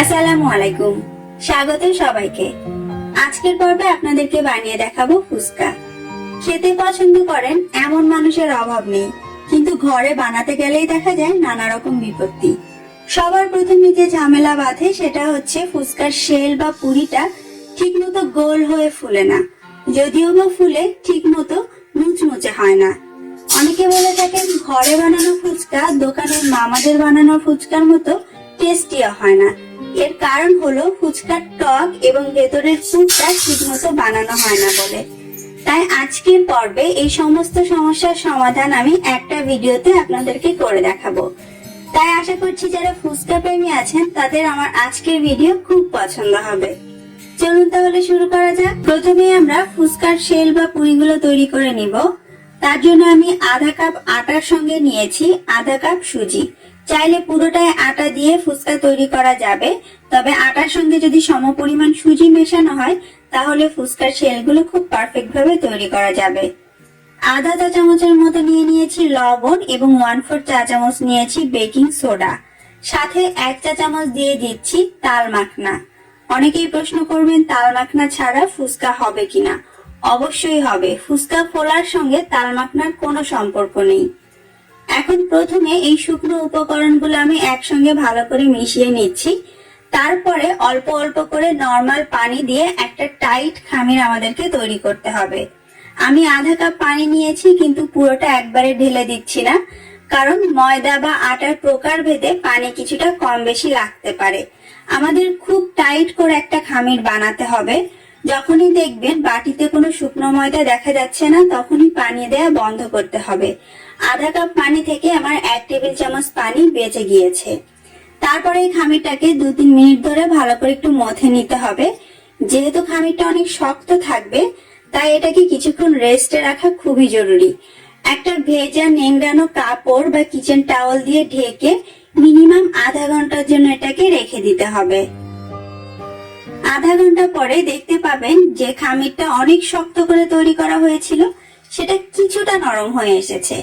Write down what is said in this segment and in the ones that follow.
আসসালামু আলাইকুম, স্বাগত সবাইকে। আজকের পর্বে আপনাদেরকে বানিয়ে দেখাবো ফুচকা। খেতে পছন্দ করেন এমন মানুষের অভাব নেই, কিন্তু ঘরে বানাতে গেলেই দেখা যায় নানা রকম বিপত্তি। সবার প্রথমে যে ঝামেলা বাঁধে সেটা হচ্ছে ফুচকার শেল বা পুরিটা ঠিক মতো গোল হয়ে ফুলে না, যদিও বা ফুলে ঠিক মতো মুচমুচে হয় না। অনেকে বলে থাকেন ঘরে বানানো ফুচকা দোকানের মামাদের বানানো ফুচকার মতো টেস্টিও হয় না। এর কারণ হলো ফুচকার টক এবং ভেতরের পুরটা ঠিক মতো বানানো হয় না বলে। তাই আজকের পর্বে এই সমস্ত সমস্যার সমাধান আমি একটা ভিডিওতে আপনাদেরকে করে দেখাবো। তাই আশা করছি যারা ফুচকা প্রেমী আছেন তাদের আমার আজকের ভিডিও খুব পছন্দ হবে। চলুন তাহলে শুরু করা যাক। প্রথমে আমরা ফুচকার শেল বা পুরিগুলো তৈরি করে নিব। তার জন্য আমি আধা কাপ আটার সঙ্গে নিয়েছি আধা কাপ সুজি। চাইলে পুরোটাই আটা দিয়ে ফুচকা তৈরি করা যাবে, তবে আটার সঙ্গে যদি সমপরিমাণ সুজি মেশানো হয় তাহলে ফুচকার শেলগুলো খুব পারফেক্ট ভাবে তৈরি করা যাবে। আধা চা চামচের মতো নিয়ে নিয়েছি লবণ এবং 1/4 চা চামচ নিয়েছি বেকিং সোডা। সাথে 1 চা চামচ দিয়ে দিচ্ছি তাল মাখনা। অনেকেই প্রশ্ন করবেন তাল মাখনা ছাড়া ফুচকা হবে কিনা। অবশ্যই হবে, ফুচকা ফোলার সঙ্গে তাল মাখনার কোনো সম্পর্ক নেই। এখন প্রথমে এই শুকনো উপকরণগুলো আমি একসঙ্গে ভালো করে মিশিয়ে নিচ্ছি। তারপরে অল্প অল্প করে নরমাল পানি দিয়ে একটা টাইট খামির আমাদেরকে তৈরি করতে হবে। আমি আধা কাপ পানি নিয়েছি, কিন্তু পুরোটা একবারে ঢেলে দিচ্ছি না, কারণ ময়দা বা আটার প্রকার ভেদে পানি কিছুটা কম বেশি লাগতে পারে। আমাদের খুব টাইট করে একটা খামির বানাতে হবে। যখনই দেখবেন বাটিতে কোনো শুকনো ময়দা দেখা যাচ্ছে না, তখনই পানি দেওয়া বন্ধ করতে হবে। আধা কাপ পানি থেকে আমার 1 টেবিল চামচ পানি বেঁচে গিয়েছে। তারপরে এই খামিরটাকে 2-3 মিনিট ধরে ভালো করে একটু মথে নিতে হবে। যেহেতু খামিরটা অনেক শক্ত থাকবে, তাই এটাকে কিছুক্ষণ রেস্টে রাখা খুবই জরুরি। একটা ভেজা নেংড়ানো কাপড় বা কিচেন টাওয়াল দিয়ে ঢেকে মিনিমাম আধা ঘন্টার জন্য এটাকে রেখে দিতে হবে। আধা ঘন্টা পরে দেখতে পাবেন যে খামিরটা অনেক শক্ত করে তৈরি করা হয়েছিল সেটা কিছুটা নরম হয়ে এসেছে।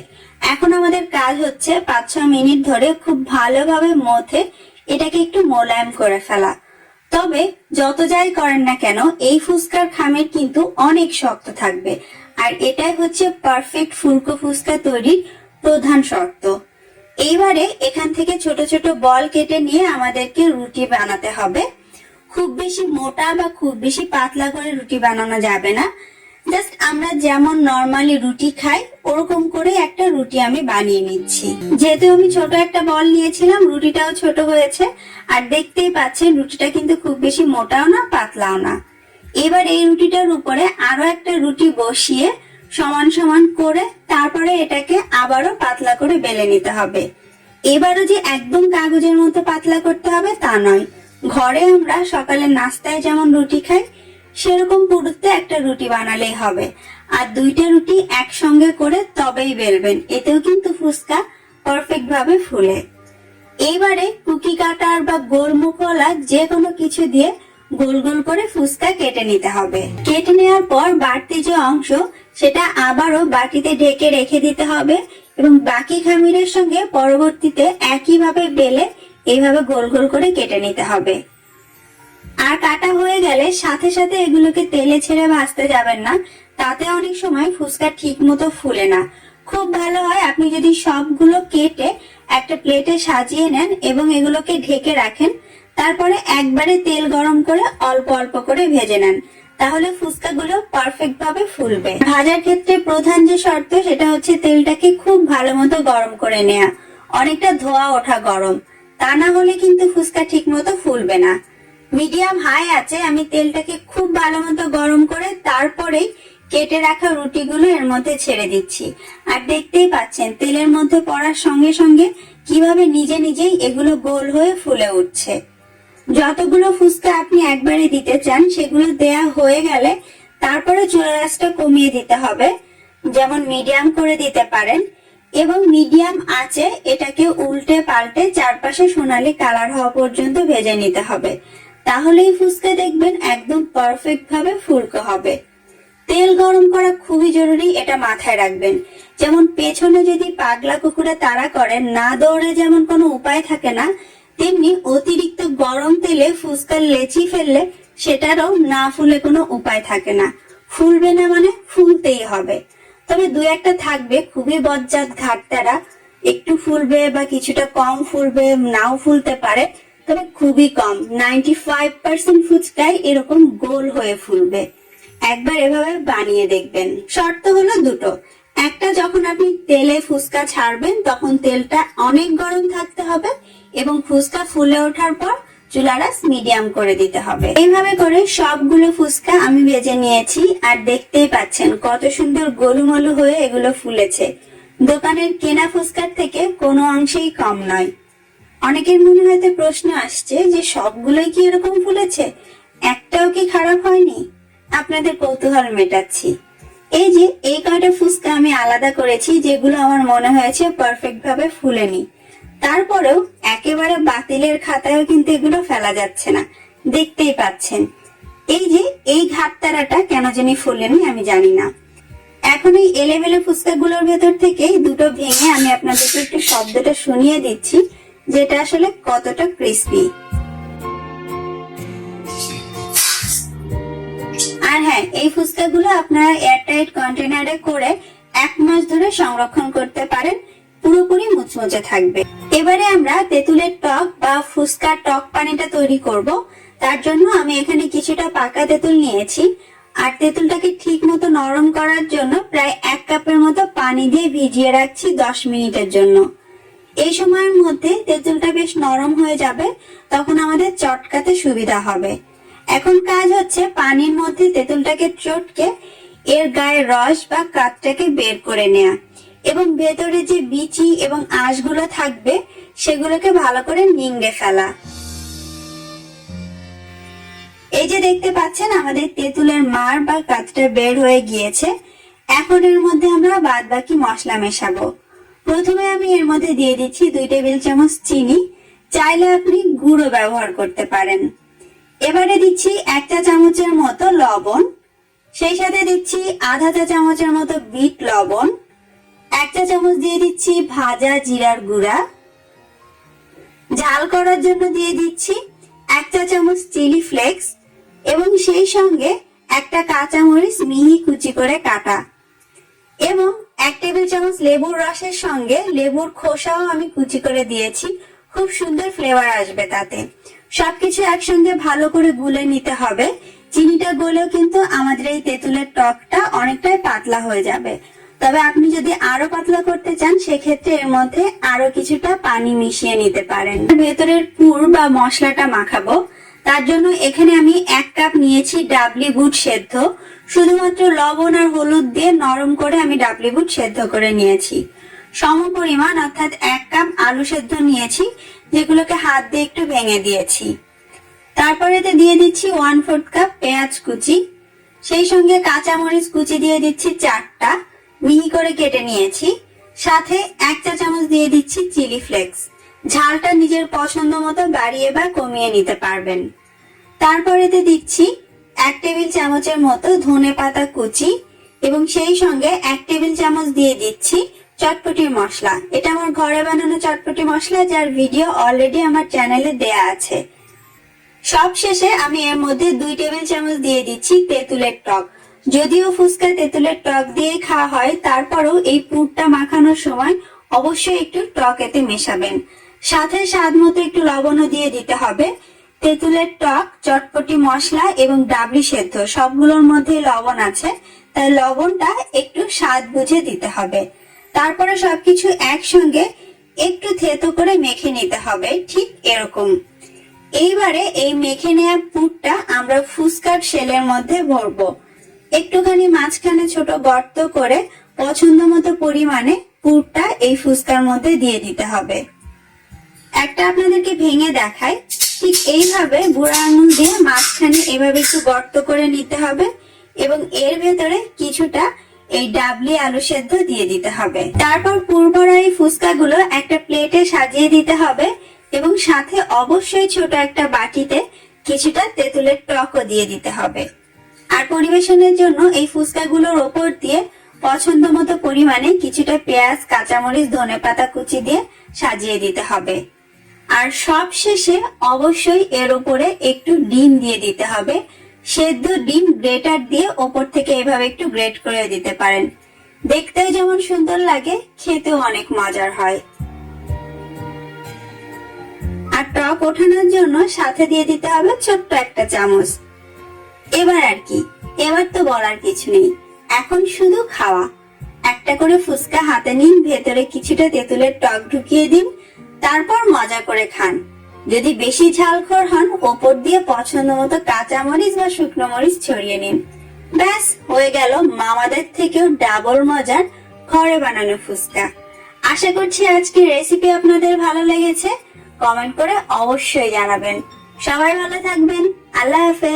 এখন আমাদের কাজ হচ্ছে 5-6 মিনিট ধরে খুব ভালোভাবে মথে এটাকে একটু মোলায়েম করে ফেলা। তবে যত যাই করেন না কেন এই ফুচকার খামির কিন্তু অনেক শক্ত থাকবে, আর এটাই হচ্ছে পারফেক্ট ফুলকো ফুচকা তৈরির প্রধান শর্ত। এইবারে এখান থেকে ছোট ছোট বল কেটে নিয়ে আমাদেরকে রুটি বানাতে হবে। খুব বেশি মোটা বা খুব বেশি পাতলা করে রুটি বানানো যাবে না। জাস্ট আমরা যেমন নরমালি রুটি খাই ওরকম করে একটা রুটি আমি বানিয়ে নিচ্ছি। যেহেতু আমি ছোট একটা বল নিয়েছিলাম, রুটিটাও ছোট হয়েছে, আর দেখতেই পাচ্ছেন রুটিটা কিন্তু খুব বেশি মোটাও না পাতলাও না। এবার এই রুটিটার উপরে আরো একটা রুটি বসিয়ে সমান সমান করে তারপরে এটাকে আবারও পাতলা করে বেলে নিতে হবে। এবারও যে একদম কাগজের মতো পাতলা করতে হবে তা নয়। ঘরে আমরা সকালে নাস্তায় যেমন রুটি খাই সেরকম পুরুত্বে একটা রুটি বানালেই হবে। আর 2টা রুটি একসঙ্গে করে তবেই বেলবেন, এতেও কিন্তু ফুচকা পারফেক্ট ভাবে ফুলে। এইবারে কুকি কাটার বা গোলমুখওয়ালা যে কোনো কিছু দিয়ে গোল গোল করে ফুচকা কেটে নিতে হবে। কেটে নেওয়ার পর বাড়তি যে অংশ সেটা আবারও বাটিতে ঢেকে রেখে দিতে হবে এবং বাকি খামিরের সঙ্গে পরবর্তীতে একইভাবে বেলে এইভাবে গোল গোল করে কেটে নিতে হবে। আর কাটা হয়ে গেলে সাথে সাথে এগুলোকে তেলে ছেড়ে ভাজতে যাবেন না, তাতে অনেক সময় ফুচকা ঠিক মতো ফুলে না। খুব ভালো হয় আপনি যদি সবগুলো কেটে একটা প্লেটে সাজিয়ে নেন এবং এগুলোকে ঢেকে রাখেন, তারপরে একবারে তেল গরম করে অল্প অল্প করে ভেজে নেন, তাহলে ফুচকাগুলো পারফেক্ট ভাবে ফুলবে। ভাজার ক্ষেত্রে প্রধান যে শর্ত সেটা হচ্ছে তেলটাকে খুব ভালো মতো গরম করে নেওয়া, অনেকটা ধোয়া ওঠা গরম, তা না হলে কিন্তু ফুচকা ঠিক মতো ফুলবে না। মিডিয়াম হাই আছে আমি তেলটাকে খুব ভালো মতো গরম করে তারপরেই কেটে রাখা রুটিগুলো এর মধ্যে ছেড়ে দিচ্ছি। আর দেখতেই পাচ্ছেন তেলের মধ্যে পড়ার সঙ্গে সঙ্গে কিভাবে নিজে নিজেই এগুলো গোল হয়ে ফুলে উঠছে। যতগুলো ফুচকা আপনি একবারে দিতে চান সেগুলো দেয়া হয়ে গেলে তারপরে চুলার আঁচটা কমিয়ে দিতে হবে, যেমন মিডিয়াম করে দিতে পারেন, এবং মিডিয়াম আঁচে এটাকে উল্টে পাল্টে চারপাশে সোনালী কালার হওয়া পর্যন্ত ভেজে নিতে হবে। তাহলেই ফুচকা দেখবেন একদম পারফেক্ট ভাবে ফুলকো হবে। তেল গরম করা খুবই জরুরি, এটা মাথায় রাখবেন। যেমন পেছনে যদি পাগলা কুকুরে তাড়া করেন, না দৌড়ে যেমন কোনো উপায় থাকে না, তেমনি অতিরিক্ত গরম তেলে ফুচকার লেচি ফেললে সেটারও না ফুলে কোনো উপায় থাকে না। ফুলবে না মানে ফুলতেই হবে। তবে দু একটা থাকবে খুবই বজ্জাত ঘাটতারা, একটু ফুলবে বা কিছুটা কম ফুলবে, নাও ফুলতে পারে, তবে খুবই কম। 95% ফুচকাই এরকম গোল হয়ে ফুলবে। একবার এভাবে বানিয়ে দেখবেন। শর্ত হলো দুটো। একটা, যখন আপনি তেলে ফুচকা ছাড়বেন তখন তেলটা অনেক গরম থাকতে হবে এবং ফুচকা ফুলে ওঠার পর চুলাটা মিডিয়াম করে দিতে হবে। এইভাবে করে সবগুলো ফুচকা আমি ভেজে নিয়েছি আর দেখতেই পাচ্ছেন কত সুন্দর গোলুমলু হয়ে এগুলো ফুলেছে। দোকানের কেনা ফুচকার থেকে কোনো অংশেই কম নয়। অনেকের মনে হয়তো প্রশ্ন আসছে যে সবগুলোই কি এরকম ফুলেছে, একটাও কি খারাপ হয়নি? আপনাদের কৌতূহল মেটাচ্ছি। এই যে এই কয়টা ফুচকা আমি আলাদা করেছি যেগুলো আমার মনে হয়েছে পারফেক্ট ভাবে ফুলেনি। তারপরেও একেবারে বাতিলের খাতায়ও কিন্তু এগুলো ফেলা যাচ্ছে না, দেখতেই পাচ্ছেন। এই যে এই ঘাটতারাটা কেন জানি ফুলেনি আমি জানি না। এখন এই এলেবেলে ফুচকাগুলোর ভেতর থেকে দুটো ভেঙে আমি আপনাদেরকে একটু শব্দটা শুনিয়ে দিচ্ছি, যেটা আসলে কতটা ক্রিস্পি। আর হ্যাঁ, এই ফুচকাগুলো আপনারা এয়ারটাইট কন্টেনারে করে 1 মাস ধরে সংরক্ষণ করতে পারেন, পুরোপুরি মুচমুচে থাকবে। এবারে আমরা তেঁতুলের টক বা ফুচকার টক পানিটা তৈরি করব। তার জন্য আমি এখানে কিছুটা পাকা তেঁতুল নিয়েছি আর তেঁতুলটাকে ঠিক মতো নরম করার জন্য প্রায় 1 কাপের মতো পানি দিয়ে ভিজিয়ে রাখছি 10 মিনিটের জন্য। এই সময়ের মধ্যে তেঁতুলটা বেশ নরম হয়ে যাবে, তখন আমাদের চটকাতে সুবিধা হবে। এখন কাজ হচ্ছে পানির মধ্যে তেঁতুলটাকে চটকে এর গায়ের রস বা কাঠটাকে বের করে নেওয়া এবং ভেতরে যে বিচি এবং আঁশগুলো থাকবে সেগুলোকে ভালো করে নিংড়ে ফেলা। এই যে দেখতে পাচ্ছেন আমাদের তেঁতুলের মাড় বা কাঠটা বের হয়ে গিয়েছে। এখন এর মধ্যে আমরা বাদ বাকি মশলা মেশাবো। প্রথমে আমি এর মধ্যে দিয়ে দিচ্ছি 2 টেবিল চামচ চিনি, চাইলে আপনি গুঁড়ো ব্যবহার করতে পারেন। এবারে দিচ্ছি 1 চা চামচের মতো লবণ, সেই সাথে দিচ্ছি আধা চা চামচের মতো বিট লবণ, 1 চা চামচ দিয়ে দিচ্ছি ভাজা জিরার গুঁড়া, ঝাল করার জন্য দিয়ে দিচ্ছি 1 চা চামচ চিলি ফ্লেক্স এবং সেই সঙ্গে একটা কাঁচামরিচ মিহি কুচি করে কাটা এবং 1 টেবিল চামচ লেবুর রসের সঙ্গে লেবুর খোসাও আমি কুচি করে দিয়েছি। খুব সুন্দর ফ্লেভার আসবে তাতে। সবকিছু একসঙ্গে ভালো করে গুলে নিতে হবে। চিনিটা গলেও কিন্তু আমাদের এই তেঁতুলের টকটা অনেকটাই পাতলা হয়ে যাবে। তবে আপনি যদি আরো পাতলা করতে চান সেক্ষেত্রে এর মধ্যে আরো কিছুটা পানি মিশিয়ে নিতে পারেন। ভেতরের পুর বা মশলাটা মাখাবো, তার জন্য এখানে আমি 1 কাপ নিয়েছি ডাবলি বুট সেদ্ধ। শুধুমাত্র লবণ আর হলুদ দিয়ে নরম করে আমি ডাবলি বুট সেদ্ধ করে নিয়েছি। সম পরিমাণ অর্থাৎ 1 কাপ আলু সেদ্ধ নিয়েছি, যেগুলোকে হাত দিয়ে একটু ভেঙে দিয়েছি। তারপরে এতে দিয়ে দিচ্ছি 1/4 কাপ পেঁয়াজ কুচি, সেই সঙ্গে কাঁচামরিচ কুচি দিয়ে দিচ্ছি 4টা, মিহি করে কেটে নিয়েছি। সাথে 1 চা চামচ দিয়ে দিচ্ছি চিলি ফ্লেক্স। ঝালটা নিজের পছন্দ মতো বাড়িয়ে বা কমিয়ে নিতে পারবেন। তারপরে এতে দিচ্ছি 1 টেবিল চামচের মতো ধনে পাতা কুচি এবং সেই সঙ্গে 1 টেবিল চামচ দিয়ে দিচ্ছি চটপটি মশলা। এটা আমার ঘরে বানানো চটপটি মশলা, যার ভিডিও অলরেডি আমার চ্যানেলে দেয়া আছে। সব শেষে আমি এর মধ্যে 2 টেবিল চামচ দিয়ে দিচ্ছি তেঁতুলের টক। যদিও ফুচকা তেঁতুলের টক দিয়ে খাওয়া হয়, তারপরেও এই পুরটা মাখানোর সময় অবশ্যই একটু টক এতে মেশাবেন। সাথে স্বাদ মতো একটু লবণও দিয়ে দিতে হবে। তেঁতুলের টক, চটপটি মশলা এবং ডাবলি সেদ্ধ সবগুলোর মধ্যে লবণ আছে, তাই লবণটা একটু স্বাদ বুঝে দিতে হবে। তারপরে সবকিছু একসঙ্গে একটু থেতো করে মেখে নিতে হবে, ঠিক এরকম। এইবারে এই মেখে নেওয়া পুরটা আমরা ফুচকার শেলের মধ্যে ভরবো। একটুখানি মাঝখানে ছোট গর্ত করে পছন্দ মতো পরিমাণে পুরটা এই ফুচকার মধ্যে দিয়ে দিতে হবে। একটা আপনাদেরকে ভেঙে দেখায়, ঠিক এইভাবে বুড়া আঙুল দিয়ে মাঝখানে এভাবে একটু গর্ত করে নিতে হবে এবং এর ভেতরে কিছুটা এই ডাবলি আলু সেদ্ধ দিয়ে দিতে হবে। তারপর পুর ভরা এই ফুচকাগুলো একটা প্লেটে সাজিয়ে দিতে হবে এবং সাথে অবশ্যই ছোট একটা বাটিতে কিছুটা তেঁতুলের টকও দিয়ে দিতে হবে। আর পরিবেশনের জন্য এই ফুচকাগুলোর ওপর দিয়ে পছন্দ মতো পরিমাণে কিছুটা পেঁয়াজ, কাঁচামরিচ, ধনেপাতা কুচি দিয়ে সাজিয়ে দিতে হবে। আর সব শেষে অবশ্যই এর উপরে একটু ডিম দিয়ে দিতে হবে। সেদ্ধ ডিম গ্রেটার দিয়ে ওপর থেকে এভাবে একটু গ্রেট করে দিতে পারেন। দেখতেও যেমন সুন্দর লাগে, খেতেও অনেক মজার হয়। আর টক ওঠানোর জন্য সাথে দিয়ে দিতে হবে ছোট্ট একটা চামচ। এবার আর কি, এবার তো বলার কিছু নেই, এখন শুধু খাওয়া। একটা করে ফুচকা হাতে নিন, ভেতরে কিছুটা তেঁতুলের টক ঢুকিয়ে দিন, তারপর মজা করে খান। যদি বেশি ঝালখোর হন, ওপর দিয়ে পছন্দ মতো কাঁচা মরিচ বা শুকনো মরিচ ছড়িয়ে নিন। ব্যাস হয়ে গেল মামাদের থেকেও ডাবল মজার ঘরে বানানো ফুচকা। আশা করছি আজকের রেসিপি আপনাদের ভালো লেগেছে। কমেন্ট করে অবশ্যই জানাবেন। সবাই ভালো থাকবেন। আল্লাহ হাফেজ।